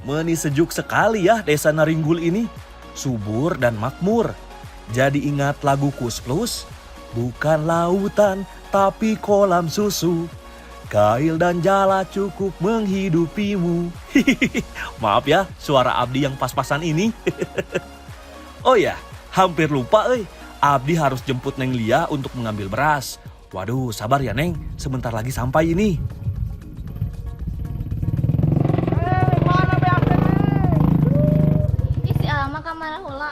Meni sejuk sekali ya desa Naringgul ini. Subur dan makmur. Jadi ingat lagu Kus Plus, bukan lautan tapi kolam susu. Kail dan jala cukup menghidupimu. Maaf ya suara Abdi yang pas-pasan ini. Oh ya, hampir lupa Abdi harus jemput Neng Lia untuk mengambil beras. Waduh, sabar ya Neng, sebentar lagi sampai ini.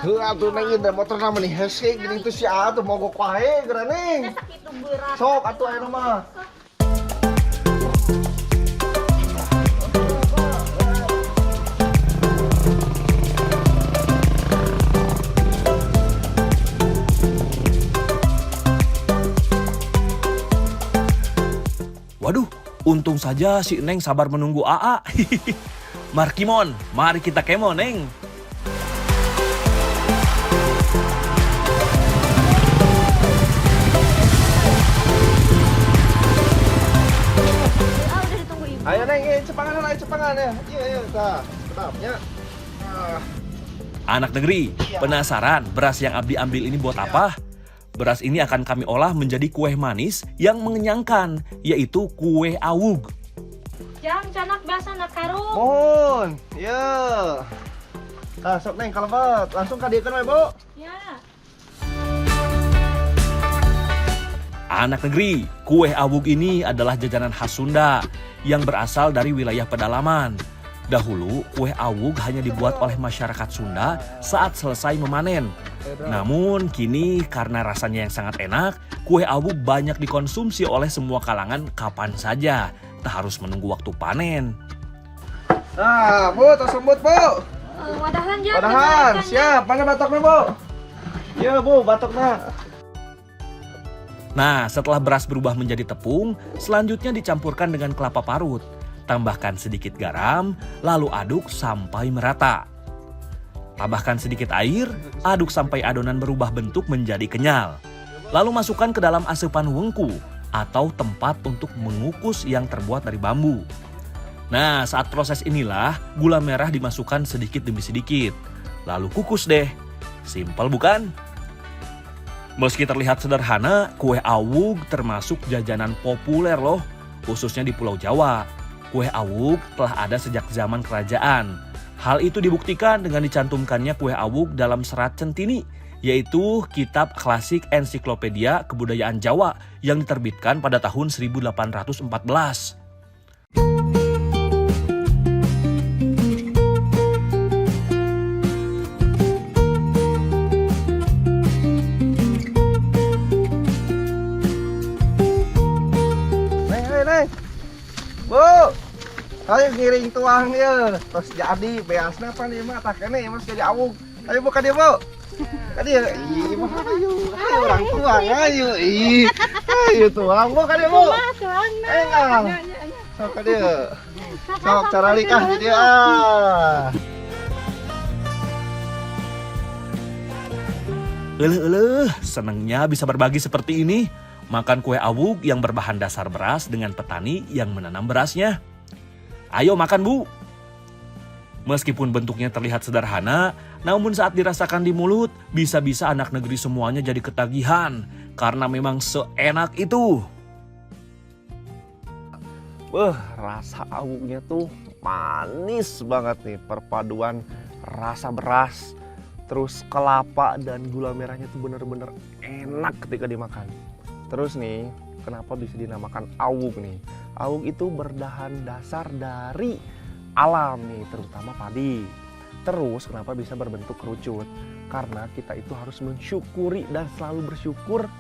Atuh Neng indah motor nama nih hese gini tuh si atuh mogok wae geura Neng. Sok atuh ayeuna mah. Waduh, untung saja si Neng sabar menunggu AA. Markimon, mari kita kemo Neng. Ayo Neng, cepangan ya. Iya, tah. Sedapnya. Anak negeri, penasaran beras yang Abdi ambil ini buat apa? Beras ini akan kami olah menjadi kue manis yang mengenyangkan, yaitu kue awug. Jang canak biasa nak karung. Mohon, ya. Tah, sok Neng kalebet, langsung kadiekeun we, Bu. Ya. Anak negeri, kue awug ini adalah jajanan khas Sunda yang berasal dari wilayah pedalaman. Dahulu, kue awug hanya dibuat oleh masyarakat Sunda saat selesai memanen. Namun, kini karena rasanya yang sangat enak, kue awug banyak dikonsumsi oleh semua kalangan kapan saja, tak harus menunggu waktu panen. Nah, Bu, tos sembut, Bu. Wadahan Jang. Wadahan, siap. Mana batoknya, Bu? Iya, Bu, batoknya. Nah, setelah beras berubah menjadi tepung, selanjutnya dicampurkan dengan kelapa parut. Tambahkan sedikit garam, lalu aduk sampai merata. Tambahkan sedikit air, aduk sampai adonan berubah bentuk menjadi kenyal. Lalu masukkan ke dalam asupan wengku atau tempat untuk mengukus yang terbuat dari bambu. Nah, saat proses inilah gula merah dimasukkan sedikit demi sedikit. Lalu kukus deh. Simpel bukan? Meski terlihat sederhana, kue awug termasuk jajanan populer loh, khususnya di Pulau Jawa. Kue awug telah ada sejak zaman kerajaan. Hal itu dibuktikan dengan dicantumkannya kue awug dalam serat centini, yaitu kitab klasik ensiklopedia kebudayaan Jawa yang diterbitkan pada tahun 1814. Bu, ayo ngiring tuang ya. Terus jadi beasna apa nih mah tak kene mas jadi awug. Ayo buka dia, Bu. Kan dia, ih mah ayo orang tuang ayo. Ih. Ayo tuang Bu kan dia, Bu. Ayo. Sok ka dia. Sok cara likah jadi Senengnya bisa berbagi seperti ini. Makan kue awug yang berbahan dasar beras dengan petani yang menanam berasnya. Ayo makan, Bu. Meskipun bentuknya terlihat sederhana, namun saat dirasakan di mulut, bisa-bisa anak negeri semuanya jadi ketagihan. Karena memang seenak itu. Rasa awugnya tuh manis banget nih. Perpaduan rasa beras, terus kelapa dan gula merahnya tuh bener-bener enak ketika dimakan. Terus nih, kenapa bisa dinamakan awug nih? Awug itu berbahan dasar dari alam nih, terutama padi. Terus kenapa bisa berbentuk kerucut? Karena kita itu harus mensyukuri dan selalu bersyukur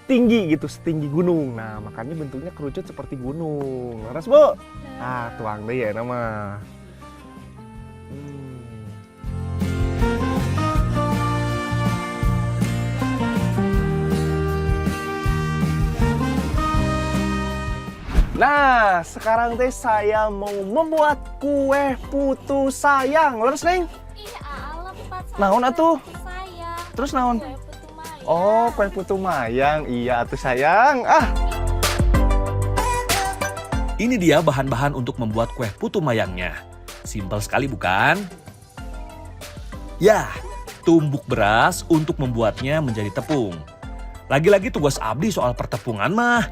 tinggi gitu, setinggi gunung. Nah, makanya bentuknya kerucut seperti gunung. Laras, Bu? Ah, tuang deh ya nama. Nah, sekarang teh saya mau membuat kue putu sayang. Leres, Neng? Iya, alam empat Naon atuh? sayang. Terus naon? Kue putu mayang. Oh, kue putu mayang. Iya atuh sayang. Ah. Ini dia bahan-bahan untuk membuat kue putu mayangnya. Simpel sekali bukan? Ya, tumbuk beras untuk membuatnya menjadi tepung. Lagi-lagi tugas Abdi soal pertepungan mah.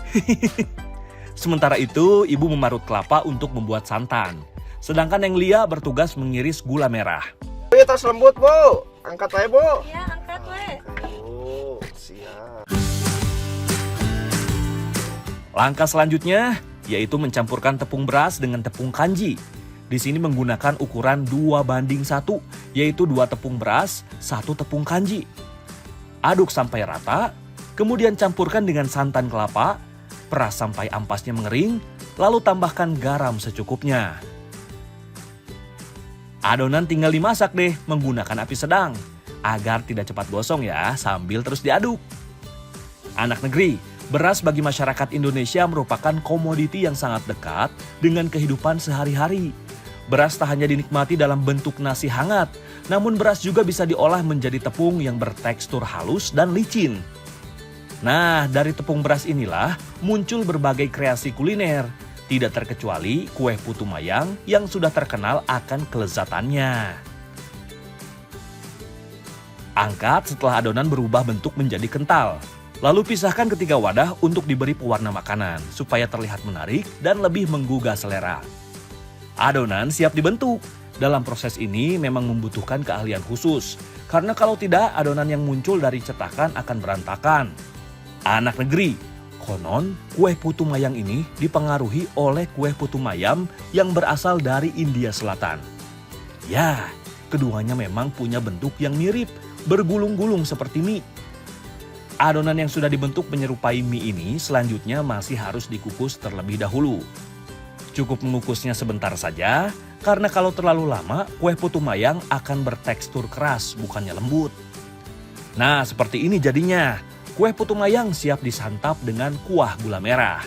Sementara itu, ibu memarut kelapa untuk membuat santan. Sedangkan yang Lia bertugas mengiris gula merah. Ini tas lembut, Bu. Angkat aja, Bu. Iya, angkat we. Oh, siap. Langkah selanjutnya yaitu mencampurkan tepung beras dengan tepung kanji. Di sini menggunakan ukuran 2:1, yaitu 2 tepung beras, 1 tepung kanji. Aduk sampai rata, kemudian campurkan dengan santan kelapa, peras sampai ampasnya mengering, lalu tambahkan garam secukupnya. Adonan tinggal dimasak deh menggunakan api sedang, agar tidak cepat gosong ya sambil terus diaduk. Anak negeri, beras bagi masyarakat Indonesia merupakan komoditi yang sangat dekat dengan kehidupan sehari-hari. Beras tak hanya dinikmati dalam bentuk nasi hangat, namun beras juga bisa diolah menjadi tepung yang bertekstur halus dan licin. Nah, dari tepung beras inilah muncul berbagai kreasi kuliner, tidak terkecuali kue putu mayang yang sudah terkenal akan kelezatannya. Angkat setelah adonan berubah bentuk menjadi kental. Lalu pisahkan ke 3 wadah untuk diberi pewarna makanan supaya terlihat menarik dan lebih menggugah selera. Adonan siap dibentuk. Dalam proses ini memang membutuhkan keahlian khusus, karena kalau tidak adonan yang muncul dari cetakan akan berantakan. Anak negeri, konon kue putu mayang ini dipengaruhi oleh kue putu mayam yang berasal dari India Selatan. Ya, keduanya memang punya bentuk yang mirip, bergulung-gulung seperti mie. Adonan yang sudah dibentuk menyerupai mie ini selanjutnya masih harus dikukus terlebih dahulu. Cukup mengukusnya sebentar saja, karena kalau terlalu lama kue putu mayang akan bertekstur keras bukannya lembut. Nah, seperti ini jadinya. Kue putu mayang siap disantap dengan kuah gula merah.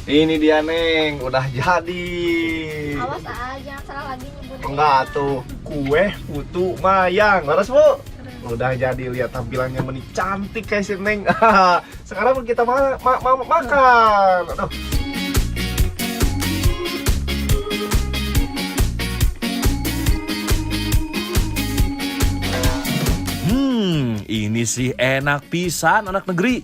Ini dia, Neng. Udah jadi. Awas aja, salah lagi nyebut. Enggak tuh, kue putu mayang. Laras, Bu. Udah jadi, lihat tampilannya meni cantik kayak si Neng. Sekarang kita makan. Aduh. Ini sih enak pisan anak negeri.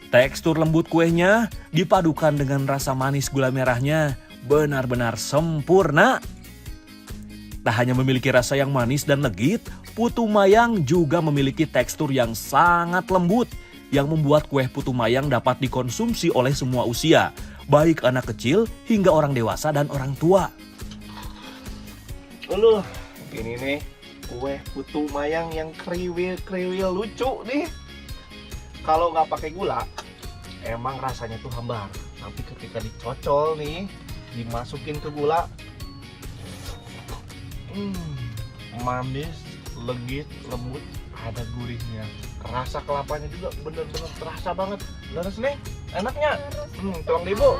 Tekstur lembut kuenya dipadukan dengan rasa manis gula merahnya benar-benar sempurna. Tak hanya memiliki rasa yang manis dan legit, putu mayang juga memiliki tekstur yang sangat lembut yang membuat kue putu mayang dapat dikonsumsi oleh semua usia, baik anak kecil hingga orang dewasa dan orang tua. Ini nih kue putu mayang yang kriwil lucu nih. Kalau nggak pakai gula, emang rasanya tuh hambar. Tapi ketika dicocol nih, dimasukin ke gula, manis, legit, lembut, ada gurihnya. Rasa kelapanya juga bener-bener terasa banget. Leres nih, enaknya. Tolong deh, Bu.